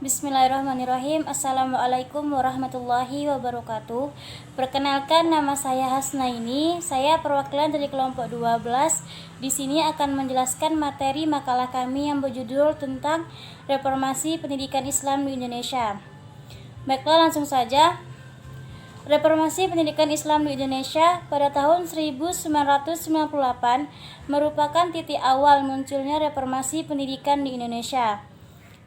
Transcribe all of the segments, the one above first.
Bismillahirrahmanirrahim. Assalamualaikum warahmatullahi wabarakatuh. Perkenalkan, nama saya Hasnaini. Saya perwakilan dari kelompok 12. Di sini akan menjelaskan materi makalah kami yang berjudul tentang reformasi pendidikan Islam di Indonesia. Baiklah, langsung saja. Reformasi pendidikan Islam di Indonesia pada tahun 1998 merupakan titik awal munculnya reformasi pendidikan di Indonesia.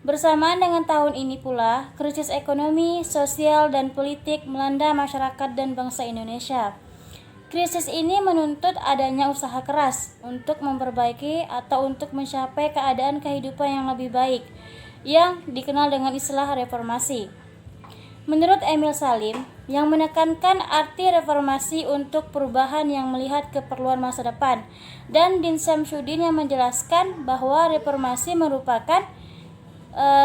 Bersamaan dengan tahun ini pula, krisis ekonomi, sosial, dan politik melanda masyarakat dan bangsa Indonesia. Krisis ini menuntut adanya usaha keras untuk memperbaiki atau untuk mencapai keadaan kehidupan yang lebih baik, yang dikenal dengan istilah reformasi. Menurut Emil Salim, yang menekankan arti reformasi untuk perubahan yang melihat keperluan masa depan, dan Din Syamsuddin yang menjelaskan bahwa reformasi merupakan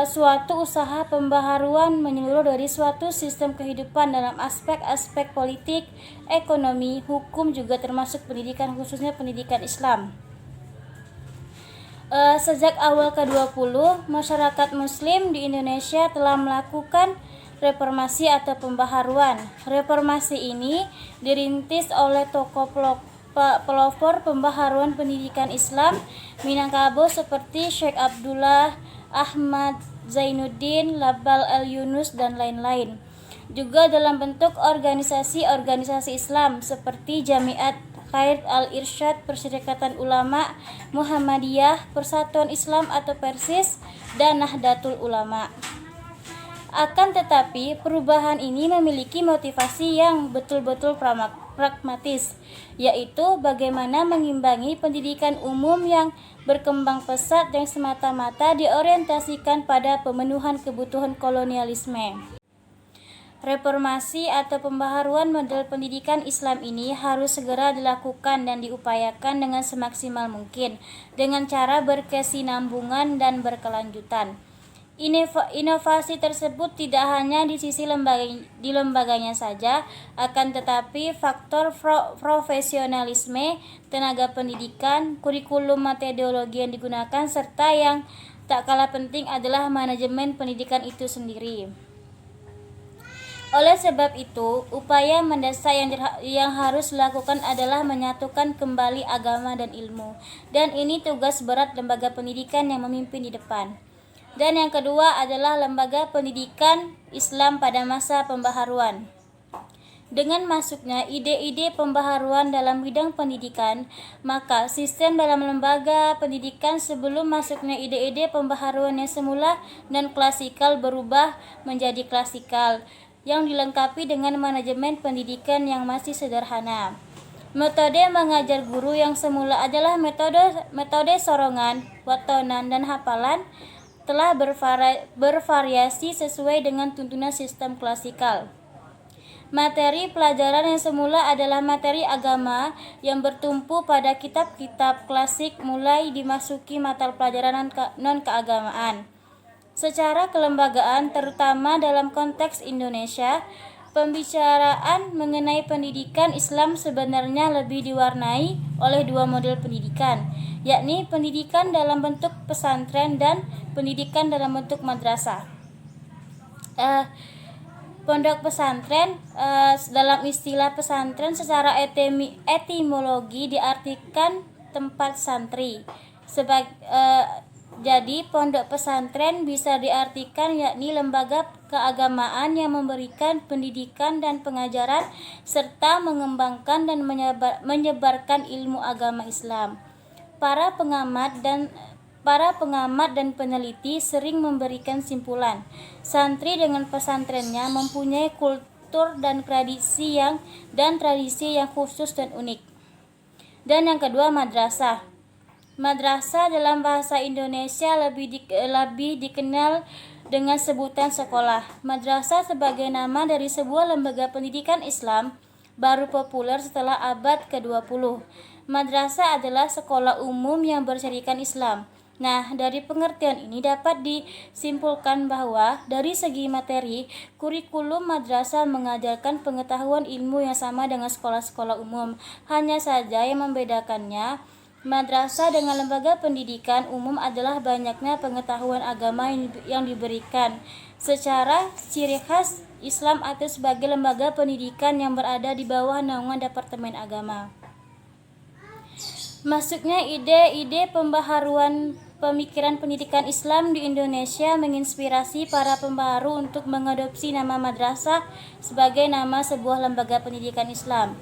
suatu usaha pembaharuan menyeluruh dari suatu sistem kehidupan dalam aspek-aspek politik, ekonomi, hukum, juga termasuk pendidikan, khususnya pendidikan Islam. Sejak awal ke-20, masyarakat muslim di Indonesia telah melakukan reformasi atau pembaharuan. Reformasi ini dirintis oleh tokoh pelopor pembaharuan pendidikan Islam Minangkabau seperti Syekh Abdullah Ahmad Zainuddin, Labal Al-Yunus, dan lain-lain. Juga dalam bentuk organisasi-organisasi Islam seperti Jamiat Khair Al-Irsyad, Perserikatan Ulama Muhammadiyah, Persatuan Islam atau Persis, dan Nahdlatul Ulama. Akan tetapi, perubahan ini memiliki motivasi yang betul-betul pragmatis, yaitu bagaimana mengimbangi pendidikan umum yang berkembang pesat yang semata-mata diorientasikan pada pemenuhan kebutuhan kolonialisme. Reformasi atau pembaharuan model pendidikan Islam ini harus segera dilakukan dan diupayakan dengan semaksimal mungkin, dengan cara berkesinambungan dan berkelanjutan. Inovasi tersebut tidak hanya di sisi lembaganya saja, akan tetapi faktor profesionalisme, tenaga pendidikan, kurikulum, metodologi yang digunakan, serta yang tak kalah penting adalah manajemen pendidikan itu sendiri. Oleh sebab itu, upaya mendasar yang harus dilakukan adalah menyatukan kembali agama dan ilmu, dan ini tugas berat lembaga pendidikan yang memimpin di depan. Dan yang kedua adalah lembaga pendidikan Islam pada masa pembaharuan. Dengan masuknya ide-ide pembaharuan dalam bidang pendidikan, maka sistem dalam lembaga pendidikan sebelum masuknya ide-ide pembaharuan yang semula dan klasikal berubah menjadi klasikal, yang dilengkapi dengan manajemen pendidikan yang masih sederhana. Metode mengajar guru yang semula adalah metode sorongan, watonan, dan hafalan, telah bervariasi sesuai dengan tuntunan sistem klasikal. Materi pelajaran yang semula adalah materi agama yang bertumpu pada kitab-kitab klasik mulai dimasuki mata pelajaran non-keagamaan. Secara kelembagaan, terutama dalam konteks Indonesia, pembicaraan mengenai pendidikan Islam sebenarnya lebih diwarnai oleh dua model pendidikan, yakni pendidikan dalam bentuk pesantren dan pendidikan dalam bentuk madrasah. Pondok pesantren, dalam istilah pesantren secara etimologi diartikan tempat santri. Jadi pondok pesantren bisa diartikan yakni lembaga keagamaan yang memberikan pendidikan dan pengajaran serta mengembangkan dan menyebarkan ilmu agama Islam. Para pengamat dan peneliti sering memberikan simpulan, santri dengan pesantrennya mempunyai kultur dan tradisi yang khusus dan unik. Dan yang kedua, madrasah. Madrasah dalam bahasa Indonesia lebih dikenal dengan sebutan sekolah. Madrasah sebagai nama dari sebuah lembaga pendidikan Islam baru populer setelah abad ke-20. Madrasah adalah sekolah umum yang bersyarikat Islam. Nah, dari pengertian ini dapat disimpulkan bahwa dari segi materi, kurikulum madrasah mengajarkan pengetahuan ilmu yang sama dengan sekolah-sekolah umum. Hanya saja yang membedakannya, Madrasah dengan lembaga pendidikan umum adalah banyaknya pengetahuan agama yang diberikan secara ciri khas Islam atau sebagai lembaga pendidikan yang berada di bawah naungan Departemen Agama. Masuknya ide-ide pembaharuan pemikiran pendidikan Islam di Indonesia menginspirasi para pembaharu untuk mengadopsi nama madrasah sebagai nama sebuah lembaga pendidikan Islam.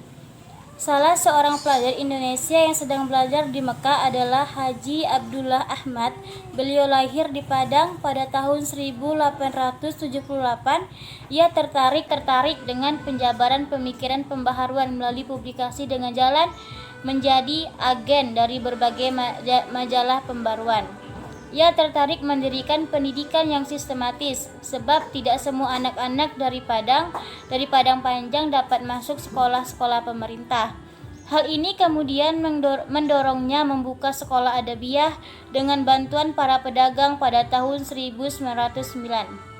Salah seorang pelajar Indonesia yang sedang belajar di Mekah adalah Haji Abdullah Ahmad. Beliau lahir di Padang pada tahun 1878. Ia tertarik dengan penjabaran pemikiran pembaharuan melalui publikasi dengan jalan menjadi agen dari berbagai majalah pembaruan. Ia tertarik mendirikan pendidikan yang sistematis, sebab tidak semua anak-anak dari Padang Panjang dapat masuk sekolah-sekolah pemerintah. Hal ini kemudian mendorongnya membuka sekolah adabiyah dengan bantuan para pedagang pada tahun 1909.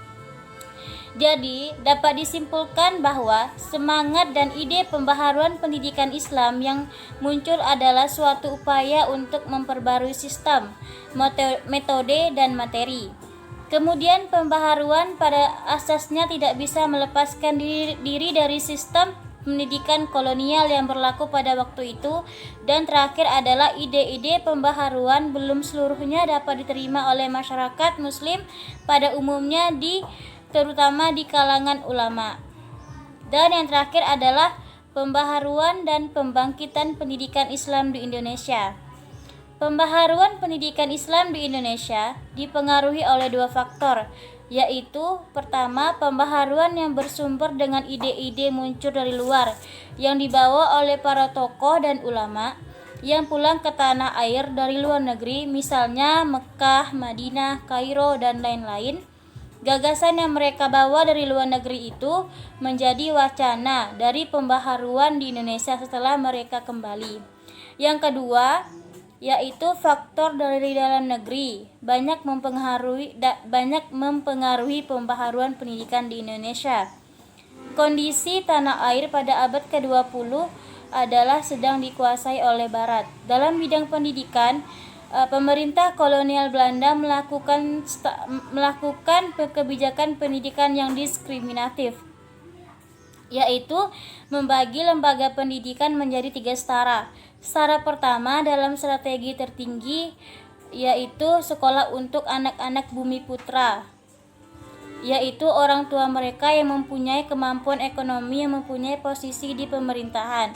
Jadi, dapat disimpulkan bahwa semangat dan ide pembaharuan pendidikan Islam yang muncul adalah suatu upaya untuk memperbarui sistem, metode, dan materi. Kemudian, pembaharuan pada asasnya tidak bisa melepaskan diri dari sistem pendidikan kolonial yang berlaku pada waktu itu, dan terakhir adalah ide-ide pembaharuan belum seluruhnya dapat diterima oleh masyarakat Muslim pada umumnya terutama di kalangan ulama. Dan yang terakhir adalah pembaharuan dan pembangkitan pendidikan Islam di Indonesia. Pembaharuan pendidikan Islam di Indonesia dipengaruhi oleh dua faktor, yaitu pertama, pembaharuan yang bersumber dengan ide-ide muncul dari luar yang dibawa oleh para tokoh dan ulama yang pulang ke tanah air dari luar negeri, misalnya Mekah, Madinah, Kairo, dan lain-lain. Gagasan yang mereka bawa dari luar negeri itu menjadi wacana dari pembaharuan di Indonesia setelah mereka kembali. Yang kedua, yaitu faktor dari dalam negeri banyak mempengaruhi pembaharuan pendidikan di Indonesia. Kondisi tanah air pada abad ke-20 adalah sedang dikuasai oleh Barat. Dalam bidang pendidikan, pemerintah kolonial Belanda melakukan kebijakan pendidikan yang diskriminatif, yaitu membagi lembaga pendidikan menjadi 3 setara. Setara pertama dalam strategi tertinggi yaitu sekolah untuk anak-anak bumi putra, yaitu orang tua mereka yang mempunyai kemampuan ekonomi yang mempunyai posisi di pemerintahan.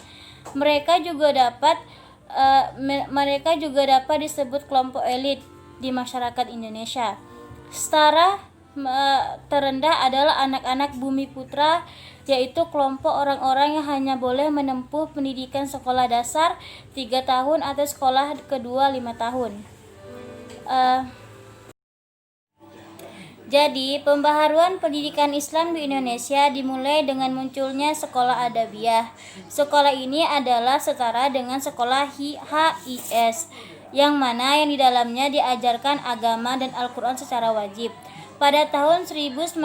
Mereka juga dapat disebut kelompok elit di masyarakat Indonesia. Setara terendah adalah anak-anak bumi putra, yaitu kelompok orang-orang yang hanya boleh menempuh pendidikan sekolah dasar 3 tahun atau sekolah kedua 5 tahun. Jadi, pembaharuan pendidikan Islam di Indonesia dimulai dengan munculnya sekolah adabiyah. Sekolah ini adalah setara dengan sekolah HIS, yang mana yang di dalamnya diajarkan agama dan Al-Quran secara wajib. Pada tahun 1915,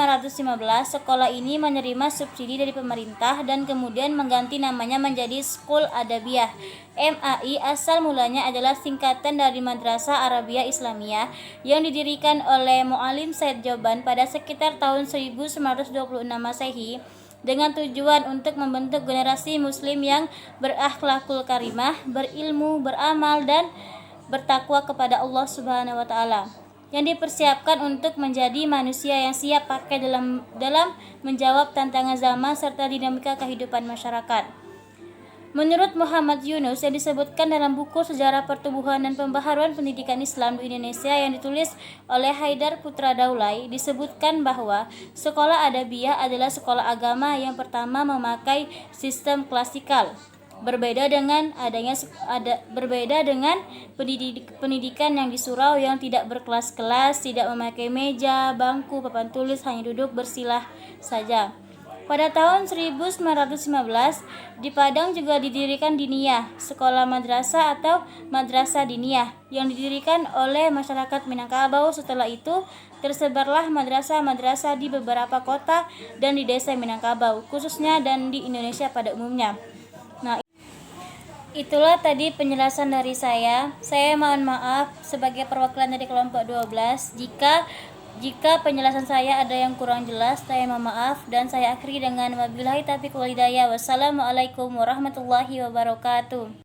sekolah ini menerima subsidi dari pemerintah dan kemudian mengganti namanya menjadi School Adabiyah. MAI asal mulanya adalah singkatan dari Madrasah Arabiyah Islamiyah yang didirikan oleh Muallim Said Joban pada sekitar tahun 1926 Masehi dengan tujuan untuk membentuk generasi muslim yang berakhlakul karimah, berilmu, beramal, dan bertakwa kepada Allah Subhanahu wa taala, yang dipersiapkan untuk menjadi manusia yang siap pakai dalam menjawab tantangan zaman serta dinamika kehidupan masyarakat. Menurut Muhammad Yunus yang disebutkan dalam buku Sejarah Pertumbuhan dan Pembaharuan Pendidikan Islam di Indonesia yang ditulis oleh Haidar Putra Daulay, disebutkan bahwa sekolah adabiyah adalah sekolah agama yang pertama memakai sistem klasikal. Berbeda dengan pendidikan yang di surau yang tidak berkelas-kelas, tidak memakai meja, bangku, papan tulis, hanya duduk bersilah saja. Pada tahun 1915, di Padang juga didirikan Diniyah, sekolah madrasah atau madrasah diniyah, yang didirikan oleh masyarakat Minangkabau. Setelah itu, tersebarlah madrasah-madrasah di beberapa kota dan di desa Minangkabau, khususnya dan di Indonesia pada umumnya. Itulah tadi penjelasan dari saya. Saya mohon maaf sebagai perwakilan dari kelompok 12 jika penjelasan saya ada yang kurang jelas. Saya mohon maaf dan saya akhiri dengan wabillahi taufiq wal hidayah. Wassalamualaikum warahmatullahi wabarakatuh.